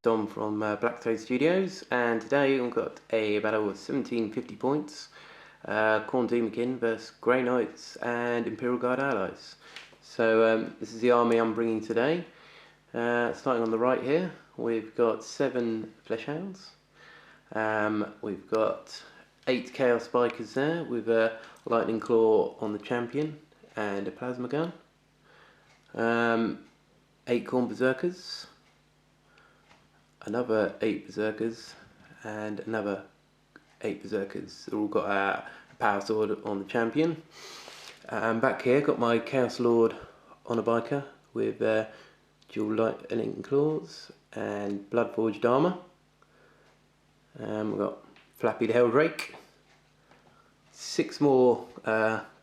Dom from Black Toad Studios, and today we've got a battle of 1750 points, Khorne Daemonkin versus Grey Knights and Imperial Guard allies. So this is the army I'm bringing today. Starting on the right here, we've got 7 Fleshhounds. We've got 8 Chaos Spikers there with a Lightning Claw on the champion and a Plasma Gun. 8 Khorne Berserkers. Another 8 Berserkers and another 8 Berserkers. They've all got a power sword on the champion. Back here, got my Chaos Lord on a biker with dual lightning claws and blood forged armour. We've got Flappy the Helldrake. 6 more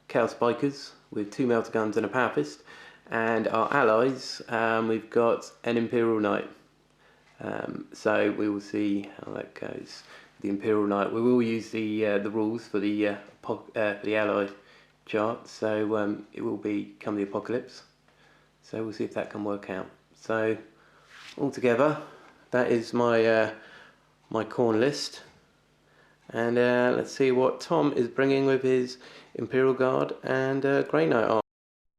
Chaos Bikers with 2 melter guns and a power fist. And our allies, we've got an Imperial Knight. So we will see how that goes. The Imperial Knight. We will use the rules for the ally chart. So it will become the Apocalypse. So we'll see if that can work out. So altogether, that is my my Khorne list. And let's see what Tom is bringing with his Imperial Guard and Grey Knight army.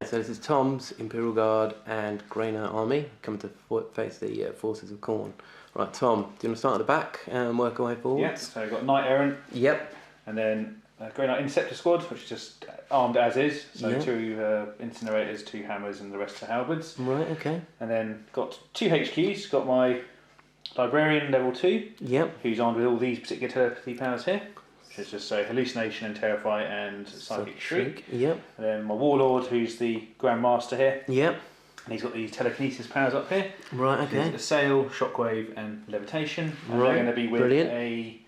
So this is Tom's Imperial Guard and Grey Knight army coming to face the forces of Khorne. Right, Tom, do you want to start at the back and work our way forward? Yeah, so we've got Knight Errant. Yep. And then Grey Knight Interceptor Squad, which is just armed as is. So yep. 2 incinerators, 2 hammers, and the rest are halberds. Right, okay. And then got 2 HQs. Got my Librarian level 2. Yep. Who's armed with all these particular telepathy powers here. Which is just Hallucination and Terrify and Psychic Shriek. Yep. And then my Warlord, who's the Grand Master here. Yep. And he's got these telekinesis powers up here. Right, okay. Assail, Shockwave, and Levitation. And right. they're going to be with brilliant. A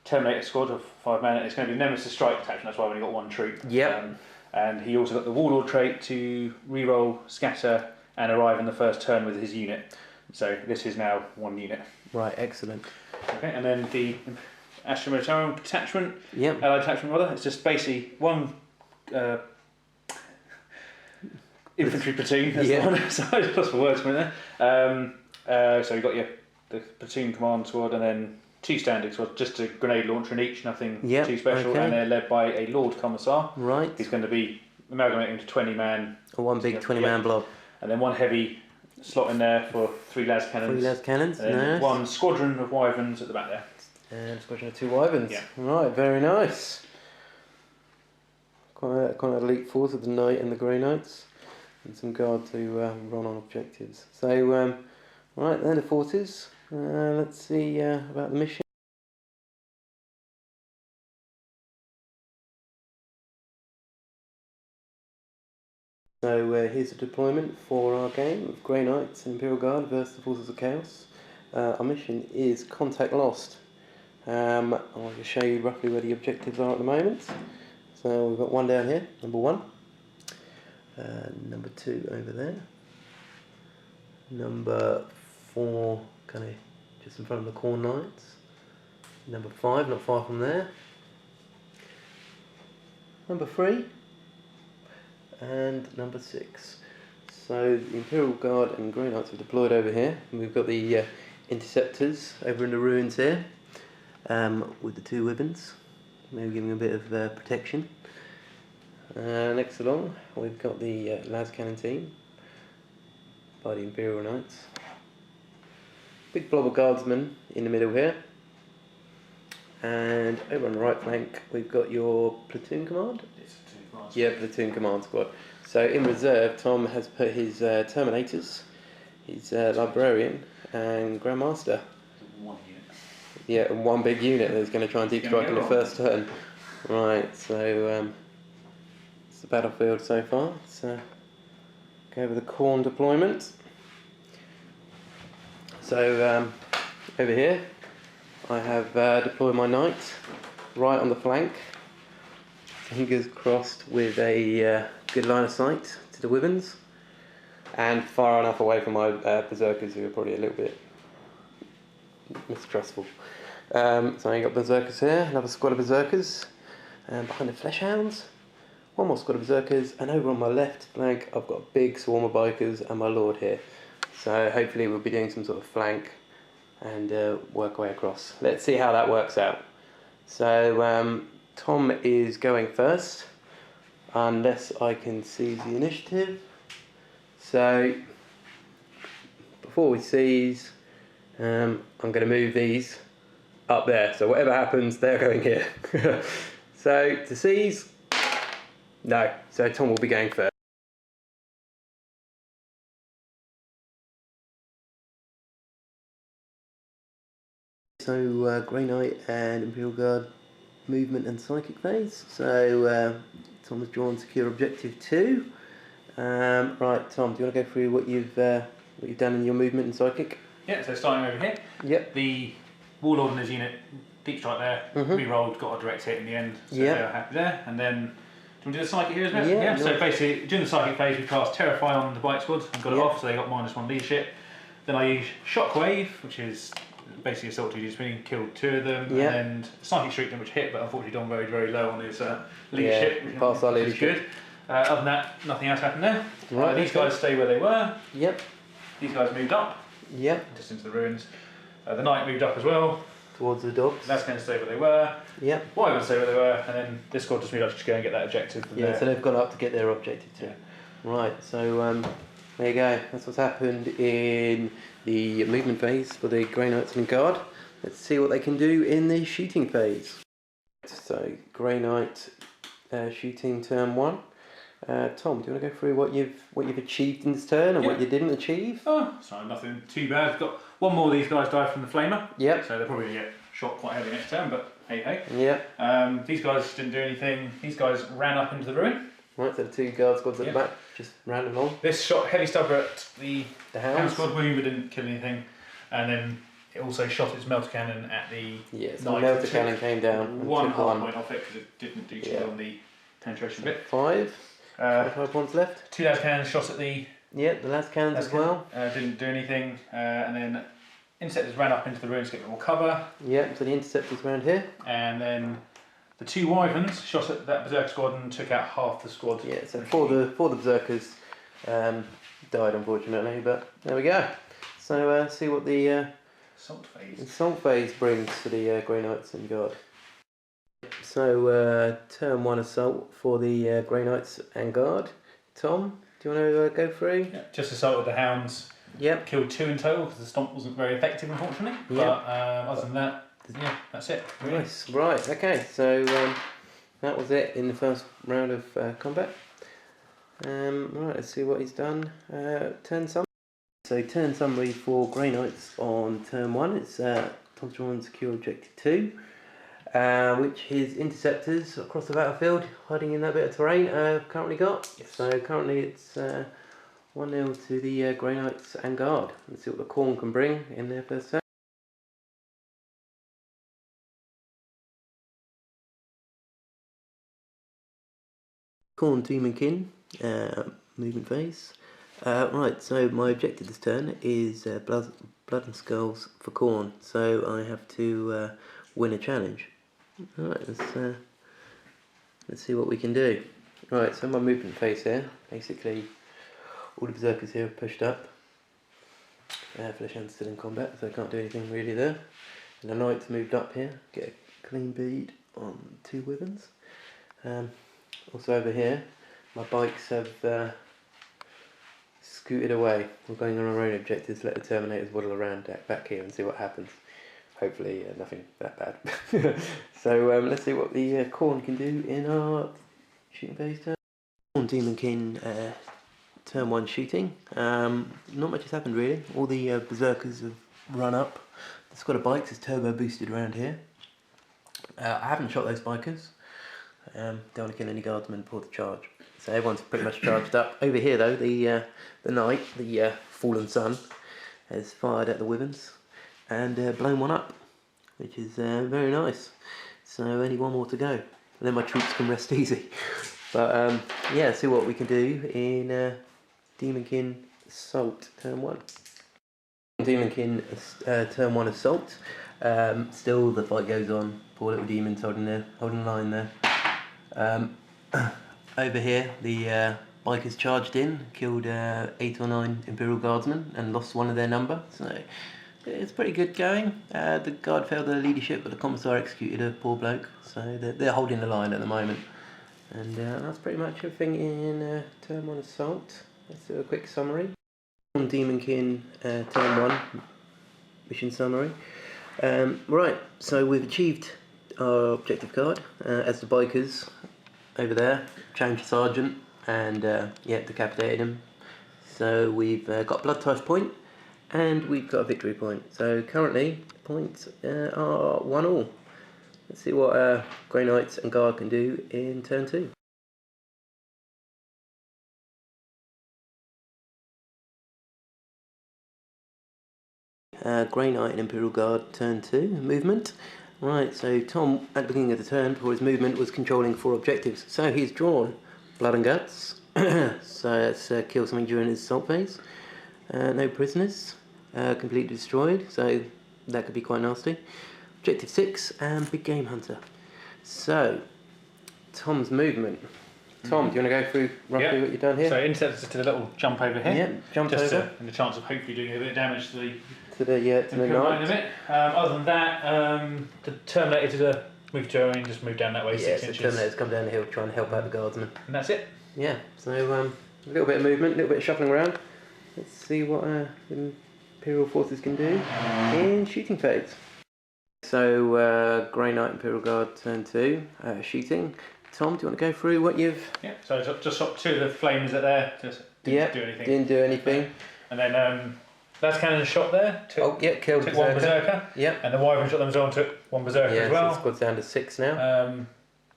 Terminator squad of 5 men. It's going to be Nemesis Strike Detachment, that's why I've only got 1 troop. Yep. And he also got the Warlord trait to reroll, scatter, and arrive in the first turn with his unit. So this is now 1 unit. Right, excellent. Okay, and then the Astra Militarum detachment, yep. Allied detachment rather, it's just basically 1 infantry platoon. That's the one. So I just lost my words for it there. So you've got the platoon command squad and then 2 standing squads, just a grenade launcher in each, nothing too special. Okay. And they're led by a Lord Commissar. Right. He's going to be amalgamating into 20 man. One big 20 man blob. And then 1 heavy slot in there for 3 las cannons. 3 las cannons, and then nice. 1 squadron of wyverns at the back there. And a squadron of 2 wyverns. Yeah. Right, very nice. Quite an elite force of the Knight and the Grey Knights. And some guard to run on objectives. So, right then, the forces. Let's see about the mission. So here's the deployment for our game of Grey Knights and Imperial Guard versus the Forces of Chaos. Our mission is Contact Lost. I'll just show you roughly where the objectives are at the moment. So we've got 1 down here, number 1. Number 2 over there. Number 4 kind of just in front of the Khorne Knights. Number 5 not far from there. Number 3. And number 6. So the Imperial Guard and Grey Knights are deployed over here. And we've got the interceptors over in the ruins here with the 2 wyverns, maybe giving a bit of protection. Next along, we've got the las cannon team by the Imperial Knights. Big blob of guardsmen in the middle here. And over on the right flank, we've got your platoon command. Yeah, platoon command squad. So in reserve, Tom has put his Terminators, his Librarian, and Grandmaster. 1 unit. Yeah, and 1 big unit that's going to try and deep strike in the first turn. Right, so it's the battlefield so far. So go over the Khorne deployment. So over here, I have deployed my Knight right on the flank. Fingers crossed with a good line of sight to the wyverns, and far enough away from my berserkers, who are probably a little bit mistrustful. So you got berserkers here, another squad of berserkers, and behind the fleshhounds, 1 more squad of berserkers, and over on my left flank I've got a big swarm of bikers and my Lord here. So hopefully we'll be doing some sort of flank and work our way across. Let's see how that works out. So Tom is going first, unless I can seize the initiative. So before we seize, I'm going to move these up there. So whatever happens, they're going here. So to seize, no. So Tom will be going first. So Grey Knight and Imperial Guard movement and psychic phase. So Tom has drawn secure objective 2. Right, Tom, do you want to go through what you've done in your movement and psychic? Yeah, so starting over here. Yep. The Warlord and his unit, deep strike there, re-rolled, got a direct hit in the end, so they were happy there. And then, do you want to do the psychic here as well? Yeah. So basically, during the psychic phase, we cast Terrify on the bite squad and got it off, so they got -1 leadership. Then I use Shockwave, which is basically assault 2 swinging, killed 2 of them, and then Psychic Shriek them, which hit, but unfortunately Don very, very low on his leadership, which is good. Other than that, nothing else happened there. Right, these guys stay where they were. Yep. These guys moved up. Yep. Just into the ruins. The Knight moved up as well. Towards the dogs. That's going to stay where they were. Yep. Why would stay where they were, and then this squad just moved up to go and get that objective. Yeah, so they've gone up to get their objective too. Yeah. Right, so there you go. That's what's happened in the movement phase for the Grey Knights and Guard. Let's see what they can do in the shooting phase. So Grey Knight shooting turn 1. Tom, do you want to go through what you've achieved in this turn and what you didn't achieve? Oh, so nothing too bad. Got one more of these guys died from the flamer. Yep. So they're probably going to get shot quite heavy next turn, but hey hey. Yep. These guys didn't do anything. These guys ran up into the ruin. Right, so the 2 guard squads at the back just ran along. This shot heavy stubber at the hound squad wound, but didn't kill anything, and then it also shot its melter cannon at the so the melter cannon came down. 1 half point off it because it didn't do too well on the penetration bit. 5 points left. 2 las cannons shot at the the last cannons as well. Didn't do anything, and then interceptors ran up into the ruins to get more cover. Yep, so the interceptors around here. And then the 2 wyverns shot at that berserker squad and took out half the squad. Yeah, so 4 the berserkers died unfortunately, but there we go. So see what the assault phase brings to the Grey Knights and Guard. So turn 1 assault for the Grey Knights and Guard. Tom, do you want to go through? Yeah, just assault with the hounds. Yep. Killed 2 in total because the stomp wasn't very effective, unfortunately. But other than that, that's it. Really. Nice. Right. Okay. So that was it in the first round of combat. Right. Let's see what he's done. Turn summary. So turn summary for Grey Knights on turn 1. It's Tom's drawn secure objective 2. Which his interceptors across the battlefield, hiding in that bit of terrain, currently got. Yes. So currently it's 1-0 to the Grey Knights and Guard. Let's see what the Khorne can bring in their first turn. Khorne Daemonkin, movement phase. Right, so my objective this turn is blood and skulls for Khorne. So I have to win a challenge. Alright, let's see what we can do. Right, so my movement phase here, basically all the berserkers here are pushed up. Fleshand's still in combat, so I can't do anything really there. And the Knight's moved up here, get a clean bead on 2 wyverns. Also over here, my bikes have scooted away. We're going on our own objectives, let the Terminators waddle around back here and see what happens. Hopefully nothing that bad. So let's see what the Khorne can do in our shooting phase turn. Khorne Daemonkin turn 1 shooting. Not much has happened really. All the berserkers have run up. The squad of bikes is turbo boosted around here. I haven't shot those bikers. Don't want to kill any guardsmen before the charge. So everyone's pretty much charged up. Over here though, the Knight, the fallen sun, has fired at the wyverns and blown one up, which is very nice. So only 1 more to go, and then my troops can rest easy. But yeah, see what we can do in Daemonkin Assault turn 1. Daemonkin turn 1 Assault. Still the fight goes on. Poor little demons holding the line there. Over here, the bikers charged in, killed 8 or 9 Imperial Guardsmen and lost 1 of their number. So it's pretty good going. The guard failed their leadership, but the commissar executed a poor bloke, so they're holding the line at the moment. And that's pretty much everything in Turn 1 Assault. Let's do a quick summary. Khorne Daemonkin, Turn 1 mission summary. Right, so we've achieved our objective card as the bikers over there, challenged the sergeant and decapitated him. So we've got a blood touch point and we've got a victory point. So currently the points are 1-1. Let's see what Grey Knights and Guard can do in Turn 2. Grey Knight and Imperial Guard Turn 2 movement. Right, so Tom at the beginning of the turn before his movement was controlling 4 objectives. So he's drawn Blood and Guts. So let's kill something during his assault phase. No prisoners. Completely destroyed, so that could be quite nasty. Objective 6 and Big Game Hunter. So Tom's movement. Tom, do you want to go through roughly what you've done here? So interceptors to the little jump over here. Yeah, jump just over. And the chance of hopefully doing a bit of damage to the Imperial Knight in a bit. Other than that, the Terminator did a move to and just move down that way 6 inches. The Terminator's come down the hill trying to help out the guardsmen. And that's it. Yeah, so a little bit of movement, a little bit of shuffling around. Let's see what the Imperial forces can do in shooting phase. So Grey Knight Imperial Guard Turn 2, shooting. Tom, do you want to go through what you've... Yeah, so I just shot 2 of the flames that there, just didn't do anything. Didn't do anything. And then that's cannon shot there. Killed took 1 Berserker. Yep. And the Wyvern shot them as well and took 1 Berserker as well. So the squad's down to 6 now.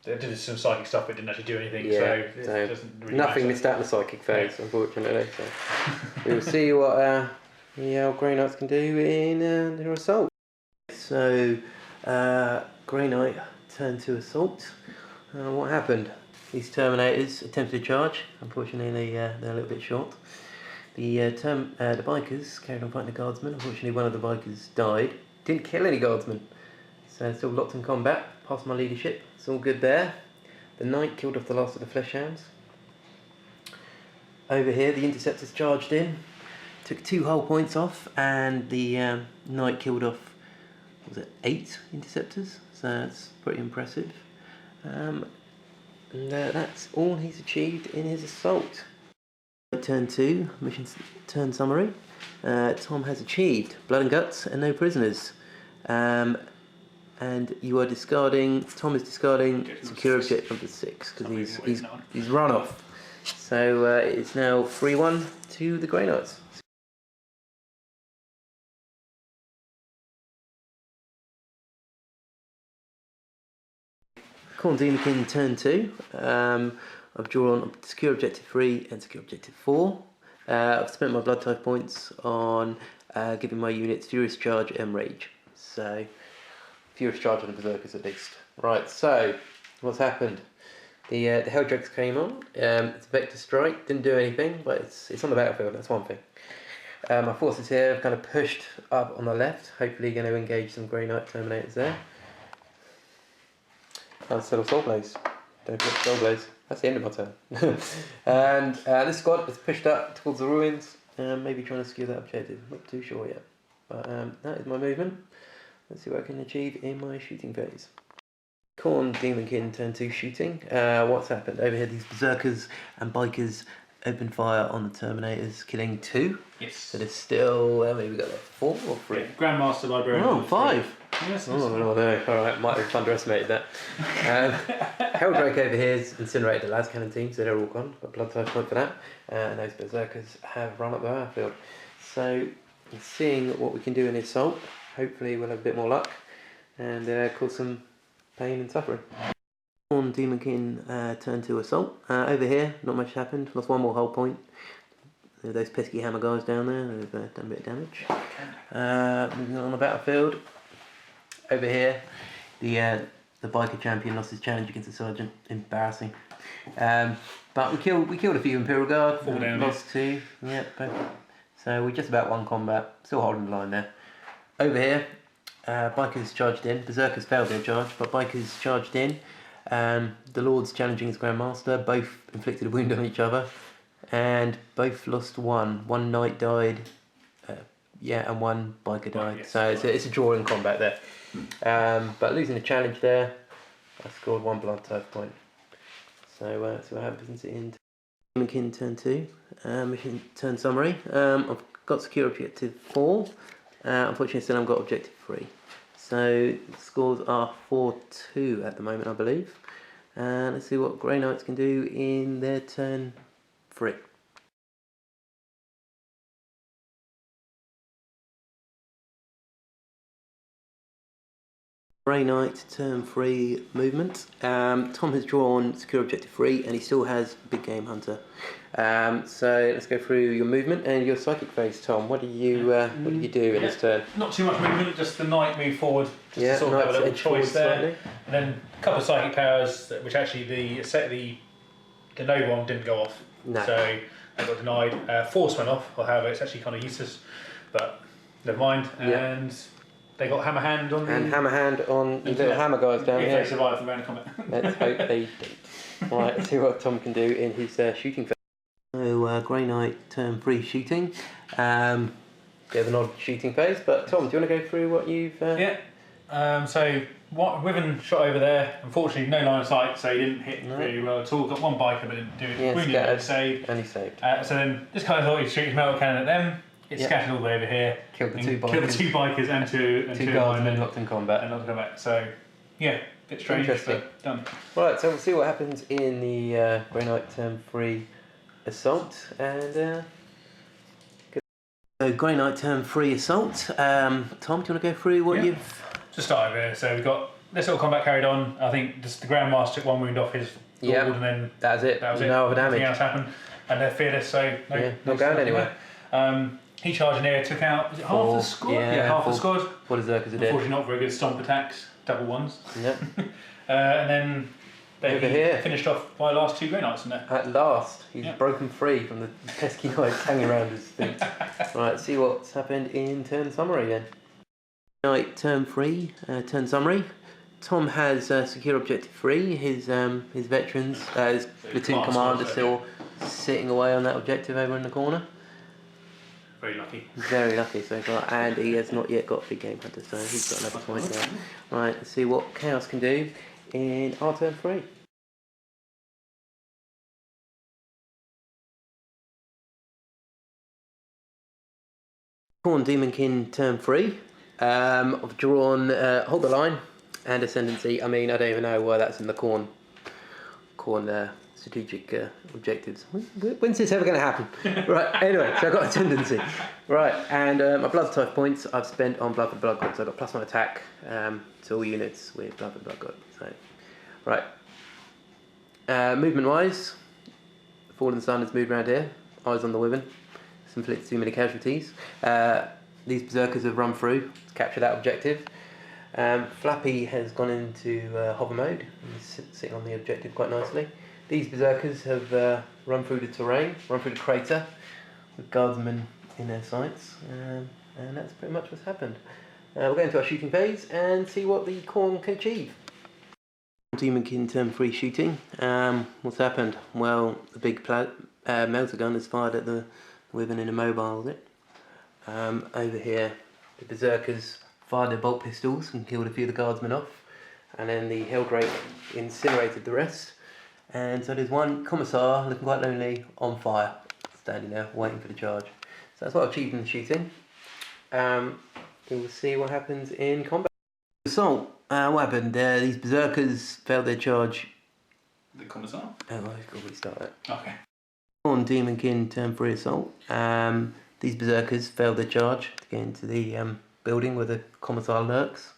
They did some psychic stuff, but didn't actually do anything, so it doesn't really nothing matter. missed out in the psychic phase, unfortunately. So we will see what the Grey Knights can do in their assault. So Grey Knight Turn 2 Assault. What happened? These Terminators attempted to charge. Unfortunately, they're a little bit short. The bikers carried on fighting the guardsmen. Unfortunately, one of the bikers died. Didn't kill any guardsmen. So still locked in combat. Passed my leadership. It's all good there. The Knight killed off the last of the flesh hounds. Over here, the Interceptors charged in. Took 2 hull points off, and the Knight killed off, 8 Interceptors. So that's pretty impressive. And that's all he's achieved in his assault. Turn 2, mission turn summary. Tom has achieved Blood and Guts and no prisoners. And you are discarding, Tom is discarding secure object number 6 because he's run off. So it's now 3-1 to the Grey Knights. Khorne Daemonkin Turn 2. I've drawn secure objective 3 and secure objective 4. I've spent my blood type points on giving my units Furious Charge and Rage. So, Furious Charge on the Berserkers at least. Right, so, what's happened? The Helldregs came on. It's a Vector Strike, didn't do anything, but it's on the battlefield, that's one thing. My forces here have kind of pushed up on the left, hopefully going to engage some Grey Knight Terminators there. Let's settle Soul Blaze. Don't forget Soul Blaze. That's the end of my turn. And this squad is pushed up towards the ruins, maybe trying to secure that objective. Not too sure yet. But that is my movement. Let's see what I can achieve in my shooting phase. Khorne Daemonkin Turn 2 shooting. What's happened? Over here, these Berserkers and Bikers open fire on the Terminators, killing 2. Yes. So there's still, maybe we got like 4 or 3? Yeah, Grandmaster Librarian. Oh, 5. Yes. Oh no, alright, might have underestimated that. Helldrake over here has incinerated the las cannon team, so they're all gone. Got a blood type point for that. And those Berserkers have run up the battlefield. So, seeing what we can do in the assault, hopefully we'll have a bit more luck and cause some pain and suffering. Khorne Daemonkin Turn 2 Assault. Over here, not much happened. Lost 1 more hull point. Those pesky hammer guys down there, they've done a bit of damage. Moving on the battlefield. Over here, the biker champion lost his challenge against the sergeant. Embarrassing. But we killed a few Imperial Guard. 4 down. Lost 2. Yeah. So we just about won combat. Still holding the line there. Over here, bikers charged in. Berserkers failed their charge, but bikers charged in. The Lords challenging his Grandmaster. Both inflicted a wound on each other, and both lost 1. One Knight died. Yeah, and one biker died. Yes, so it's a draw in combat there. But losing the challenge there, I scored 1 blood type point. So what happens in Daemonkin turn 2. Mission turn summary. I've got secure objective 4. Unfortunately, still haven't got objective 3. So the scores are 4-2 at the moment, I believe. Let's see what Grey Knights can do in their turn 3. Grey Knight turn 3 movement. Tom has drawn secure objective 3 and he still has big game hunter. So let's go through your movement and your psychic phase, Tom. What do you do in this turn? Not too much movement, just the knight move forward, just to sort of have a little choice there. Slightly. And then a couple of psychic powers, which actually the Nova one didn't go off. No. So I got denied. Force went off, or however, it's actually kind of useless, but never mind. And they got hammer hand on the... And hammer hand on the little hammer guys down here. If they survive the round of combat. Let's hope they don't. Right, let's see what Tom can do in his shooting phase. So, Grey Knight turn 3 shooting. Bit of an odd shooting phase, but Tom, do you want to go through what you've... So, Wyvern shot over there. Unfortunately, no line of sight, so he didn't hit really well at all. Got one biker, but didn't do it. Yeah, wounded, saved. And he saved. So then, just kind of thought he'd shoot his metal cannon at them. It scattered all the way over here. Killed the 2 bikers. Killed the 2 bikers and two guardsmen locked in combat. So, yeah, a bit strange, but done. Right, so we'll see what happens in the Grey Knight turn 3 assault. And so Grey Knight turn 3 assault. Tom, do you want to go through what you've... Just start over here. So we've got this little combat carried on. I think just the Grand Master took 1 wound off his lord, and then that was it. No other damage. Nothing else happened. And they're fearless, so not going anywhere. He charged in here, took out, was it half the squad? Yeah, half the squad. What is that? Unfortunately, not very good stomp attacks, double ones. Yep. And then they finished off by the last 2 Grey Knights in there. At last, he's broken free from the pesky knights hanging around his thing. Right, see what's happened in turn summary then. Knight turn 3, turn summary. Tom has secure objective 3. His veterans, his platoon commander, still sitting away on that objective over in the corner. Very lucky. Very lucky so far, and he has not yet got big game hunter, so he's got another point there. Right, let's see what Chaos can do in our turn 3. Khorne Daemonkin turn 3. I've drawn Hold the Line and Ascendancy. I mean, I don't even know why that's in the Khorne strategic objectives. When's this ever going to happen? Right, anyway, so I've got Ascendancy. Right, and my blood type points I've spent on Blood for Blood God, so I've got +1 attack to all units with Blood for Blood God. So, right. Movement wise, Fallen Sun has moved around here, eyes on the Wyvern, inflicted too many casualties. These Berserkers have run through to capture that objective. Flappy has gone into hover mode, he's sitting on the objective quite nicely. These Berserkers have run through the terrain, run through the crater, with guardsmen in their sights, and that's pretty much what's happened. We'll go into our shooting phase and see what the Khorne can achieve. Daemonkin turn 3 shooting. What's happened? Well, the big melter gun has fired at the Wyvern in a mobile with it. Over here, the Berserkers fired their bolt pistols and killed a few of the guardsmen off, and then the Helldrake incinerated the rest. And so there's one commissar looking quite lonely on fire, standing there waiting for the charge. So that's what I achieved in the shooting. We'll see what happens in combat. Assault. What happened? These Berserkers failed their charge. The commissar? Oh, I've got to restart that. Okay. On Daemonkin turn 3 assault. These Berserkers failed their charge to get into the building where the commissar lurks.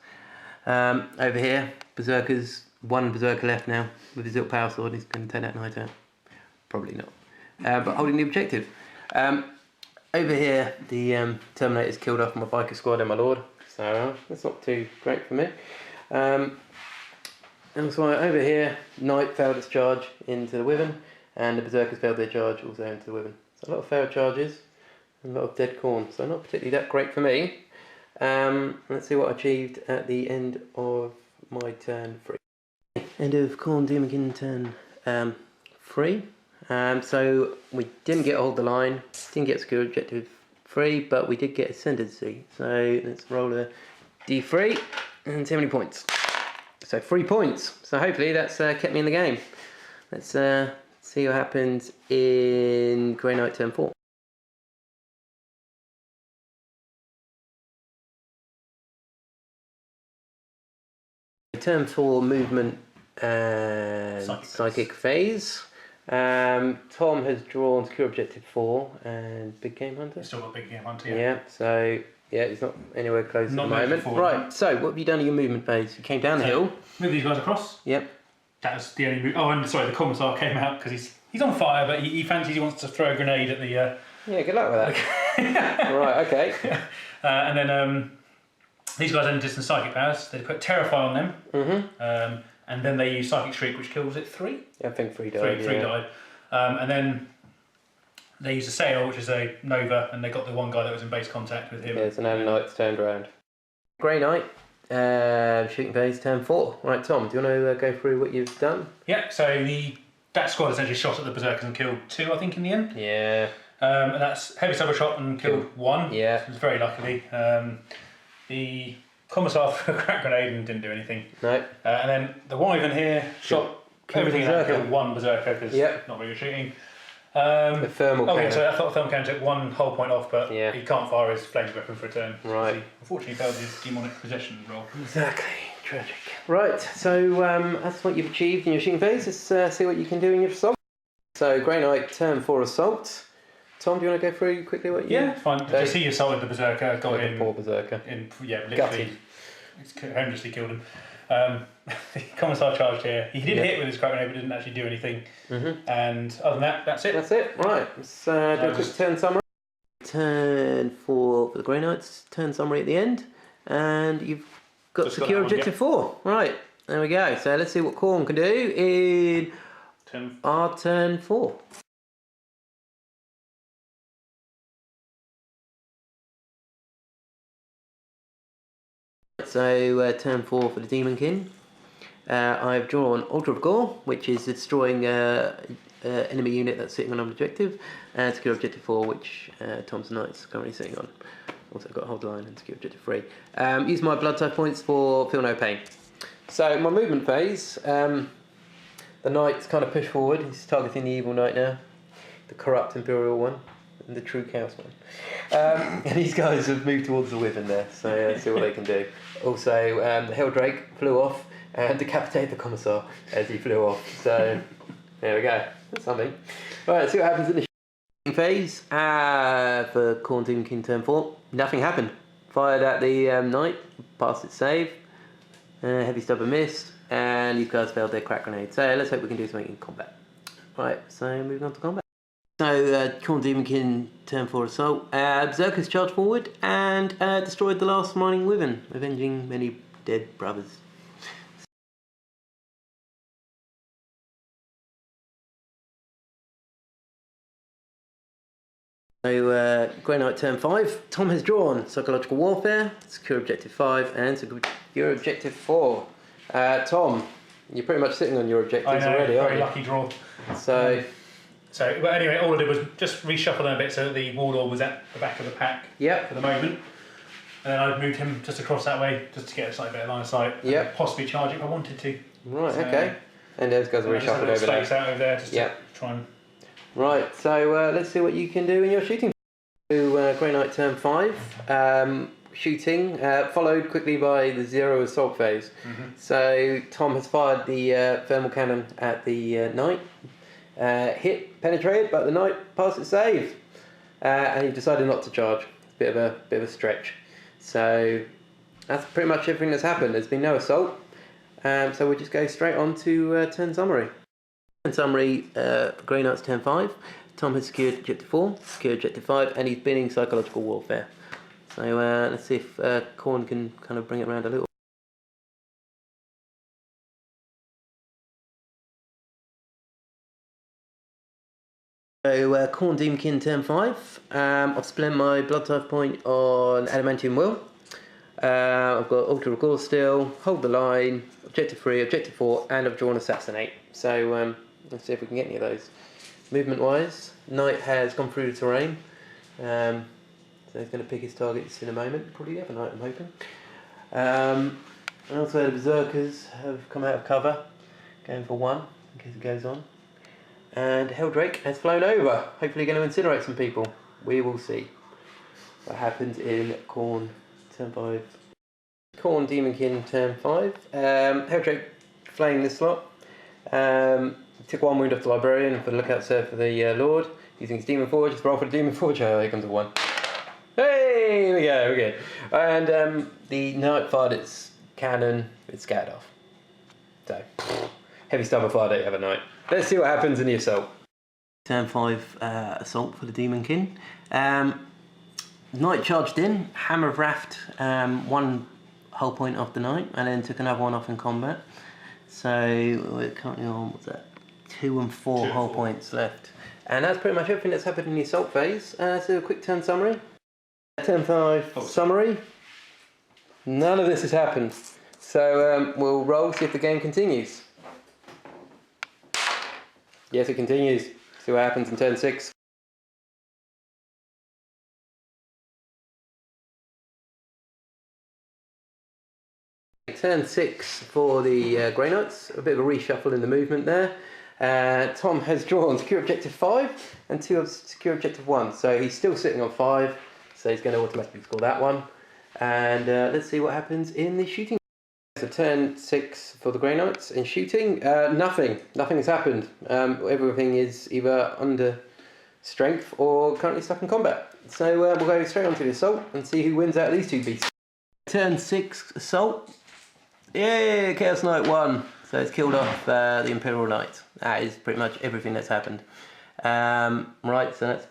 Over here, Berserkers, 1 Berserker left now with his little power sword. He's going to take that knight out. Probably not. But holding the objective. Over here, the Terminator's killed off my biker squad and my lord. So that's not too great for me. And so over here, Knight failed its charge into the Wyvern, and the Berserkers failed their charge also into the Wyvern. So a lot of failed charges and a lot of dead Khorne. So not particularly that great for me. Let's see what I achieved at the end of my turn 3. End of Khorne Daemonkin turn 3. So we didn't get Hold the Line, didn't get secure objective 3, but we did get ascendancy. So let's roll a d3 and see how many points. So 3 points. So hopefully that's kept me in the game. Let's see what happens in Grey Knight turn 4. Turn 4 movement and psychic phase. Tom has drawn secure objective 4 and big game hunter. He's still got big game hunter. Yeah. So yeah, he's not anywhere close at the moment. Right. So what have you done in your movement phase? You came down the hill. Move these guys across. Yep. That was the only move. Oh, and sorry, the commissar came out because he's on fire, but he fancies he wants to throw a grenade at the. Yeah. Good luck with that. Right. Okay. And then these guys had distance psychic powers. They put Terrify on them. Mm-hmm. And then they use Psychic Shriek, which kills it 3? Yeah, I think 3 died. 3 died. And then they used a Sail, which is a Nova, and they got the one guy that was in base contact with him. Yeah, so now the Knight's turned around. Grey Knight, shooting phase, turn 4. Right, Tom, do you want to go through what you've done? Yeah, so that squad essentially shot at the Berserkers and killed 2, I think, in the end. Yeah. And that's heavy saber shot and killed 1. Yeah. It was very luckily. The Commissar threw a crack grenade and didn't do anything. No. And then the Wyvern here shot everything and killed 1 Berserker because not very good shooting. The thermal cannon. Yeah, so I thought the thermal cannon took 1 whole point off, but he can't fire his flames weapon for a turn. Right. He unfortunately failed his demonic possession roll. Exactly. Tragic. Right, so that's what you've achieved in your shooting phase. Let's see what you can do in your assault. So Grey Knight, turn 4 assault. Tom, do you want to go through quickly what you... Yeah, fine. Just he assaulted the Berserker, got him... Poor Berserker. Literally horrendously killed him. The Commissar charged here. He did hit with his crack grenade, but didn't actually do anything. And other than that, that's it. That's it. Right, let's do a quick turn summary. Turn 4 for the Grey Knights, turn summary at the end. And you've got secure objective 4. Right, there we go. So let's see what Khorne can do in our turn 4. So turn 4 for the Daemonkin. I've drawn Altar of Gore, which is destroying enemy unit that's sitting on an objective, and secure objective 4, which Tom's Knight's currently sitting on. Also got Hold the Line and secure objective 3. Use my blood type points for Feel No Pain. So my movement phase, the Knight's kind of pushed forward. He's targeting the evil Knight now, the corrupt Imperial one, and the true Chaos one. And these guys have moved towards the Wyvern there, so let's see what they can do. Also, the Helldrake flew off and decapitated the Commissar as he flew off. So there we go. That's something. Right, let's see what happens in the shooting phase. For Khorne Daemonkin turn 4, nothing happened. Fired at the Knight, passed its save. Heavy stubborn missed, and these guys failed their crack grenade. So let's hope we can do something in combat. Right, so moving on to combat. So Khorne Daemonkin turn 4 assault. Berserkers charged forward and destroyed the last mining Wyvern, avenging many dead brothers. So Grey Knight turn 5. Tom has drawn Psychological Warfare, Secure Objective 5 and Secure Objective 4. Tom, you're pretty much sitting on your objectives already, aren't you? Very lucky draw. So, anyway, all I did was just reshuffle them a bit so that the Warlord was at the back of the pack for the moment. And then I moved him just across that way just to get a slightly better line of sight. And possibly charge if I wanted to. Right, okay. And those guys are reshuffled over there. Space out over there just to try and... Right, so let's see what you can do in your shooting. So, Grey Knight turn 5. Shooting, followed quickly by the 0 assault phase. So Tom has fired the thermal cannon at the Knight. Hit, penetrated, but the Knight passed its save. And he decided not to charge. Bit of a stretch. So that's pretty much everything that's happened. There's been no assault. So we'll just go straight on to turn summary. Turn summary for Grey Knight's turn 5. Tom has secured objective 4, secured objective 5, and he's binning Psychological Warfare. So let's see if Khorne can kind of bring it around a little. So Khorne Daemonkin turn 5. I've spent my blood type point on Adamantium Will. I've got Altar of Gore still, Hold the Line, Objective 3, Objective 4, and I've drawn Assassinate. So let's see if we can get any of those. Movement wise, Knight has gone through the terrain. So he's going to pick his targets in a moment, probably the other night, I'm hoping. And also the Berserkers have come out of cover, going for 1 in case it goes on. And Heldrake has flown over, hopefully going to incinerate some people. We will see what happens in Khorne turn 5. Khorne Daemonkin turn 5. Heldrake flaying this slot. Took 1 wound off the Librarian for the lookout sir for the Lord. Using his Demon Forge, just roll for the Demon Forge. Oh, here comes a 1. Hey, here we go, okay. And the Knight fired its cannon, it scared off. So, heavy stubber fired at the other night. Let's see what happens in the assault. Turn 5 assault for the Daemonkin. Knight charged in, Hammer of Raft, 1 hull point off the Knight, and then took another 1 off in combat. So we're currently on, what's that? 2 and 4 hull points left. And that's pretty much everything that's happened in the assault phase. Let's do a quick turn summary. Turn 5 summary. None of this has happened. So we'll roll, see if the game continues. Yes, it continues. See what happens in turn 6. Turn 6 for the Grey Knights. A bit of a reshuffle in the movement there. Tom has drawn secure objective 5 and 2 of secure objective 1. So he's still sitting on 5. So he's going to automatically score that one. And let's see what happens in the shooting. So turn 6 for the Grey Knights in shooting. Nothing has happened. Everything is either under strength or currently stuck in combat. So we'll go straight on to the assault and see who wins out of these 2 beasts. Turn 6 assault. Yeah, Chaos Knight 1. So it's killed off the Imperial Knight. That is pretty much everything that's happened. Right, so that's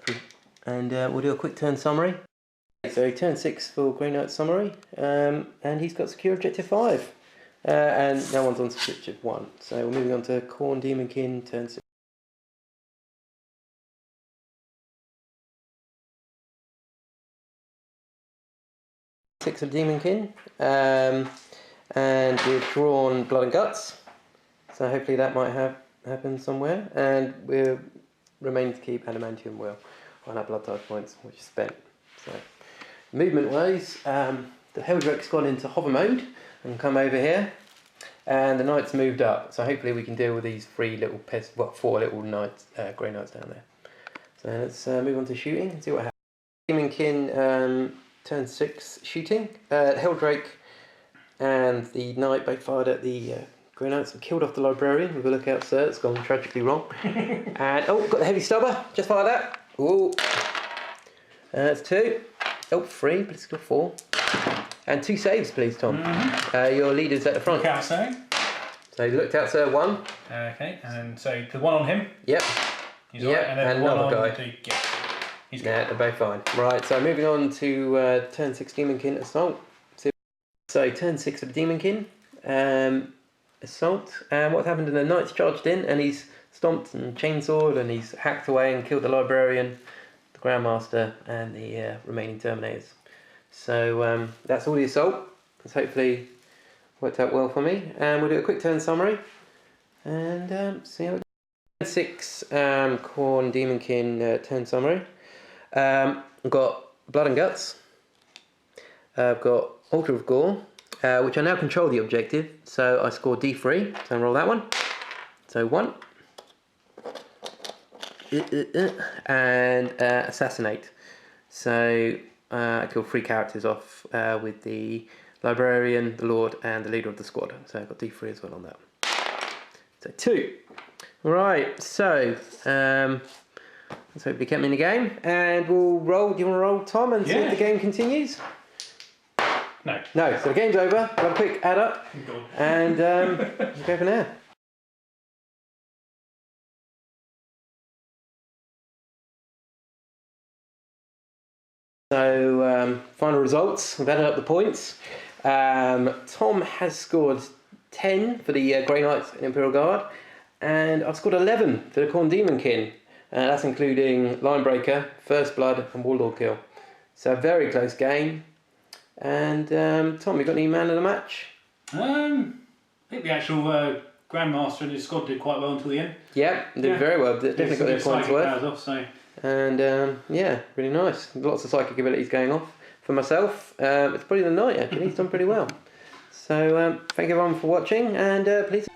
and we'll do a quick turn summary. So turn 6 for Grey Knight summary, and he's got secure objective 5, and no one's on secure objective 1. So we're moving on to Khorne Daemonkin turn 6. Of Daemonkin, and we've drawn Blood and Guts. So hopefully that might happen somewhere, and we're remaining to keep Adamantium Will on our blood type points, which is spent. So movement wise, the Heldrake's gone into hover mode and come over here, and the Knight's moved up. So hopefully we can deal with these 4 little Knights, Grey Knights down there. So let's move on to shooting and see what happens. Daemonkin turn 6 shooting. Heldrake and the Knight both fired at the Grey Knights and killed off the Librarian with a lookout sir. It's gone tragically wrong. And got the heavy stubber. Just fired that. Ooh. That's 2. 3, but it's got 4. And 2 saves, please, Tom. Your leader's at the front. Look out, sir. So you looked out, sir, 1. Okay, and so the 1 on him. Yep. He's alright, and then another guy. He's good. Yeah, they're both fine. Right, so moving on to turn 6 Daemonkin assault. So turn 6 of the Daemonkin assault. And what happened? The Knight's charged in, and he's stomped and chainsawed, and he's hacked away and killed the Librarian, the Grandmaster, and the remaining Terminators. So that's all the assault. It's hopefully worked out well for me. And we'll do a quick turn summary and see how it goes. 6 Khorne Daemonkin turn summary. I've got Blood and Guts. I've got Altar of Gore, which I now control the objective. So I score D3. So I roll that one. So 1. And Assassinate. So I kill 3 characters off with the Librarian, the Lord, and the leader of the squad. So I've got D3 as well on that. So 2. Right, so let's hope we kept me in the game. And we'll roll. Do you want to roll, Tom, and see if the game continues? No. No, so the game's over. We'll have a quick add up. And we'll go from there. So, final results. We've added up the points. Tom has scored 10 for the Grey Knights and Imperial Guard, and I've scored 11 for the Khorne Daemonkin. That's including Linebreaker, First Blood, and Warlord Kill. So, a very close game. And Tom, you got any man of the match? I think the actual Grandmaster and his squad did quite well until the end. Yeah, did very well. Definitely got their points worth. Off, so. And yeah, really nice. Lots of psychic abilities going off. For myself, it's probably the knight actually. He's done pretty well. So thank you everyone for watching, and please.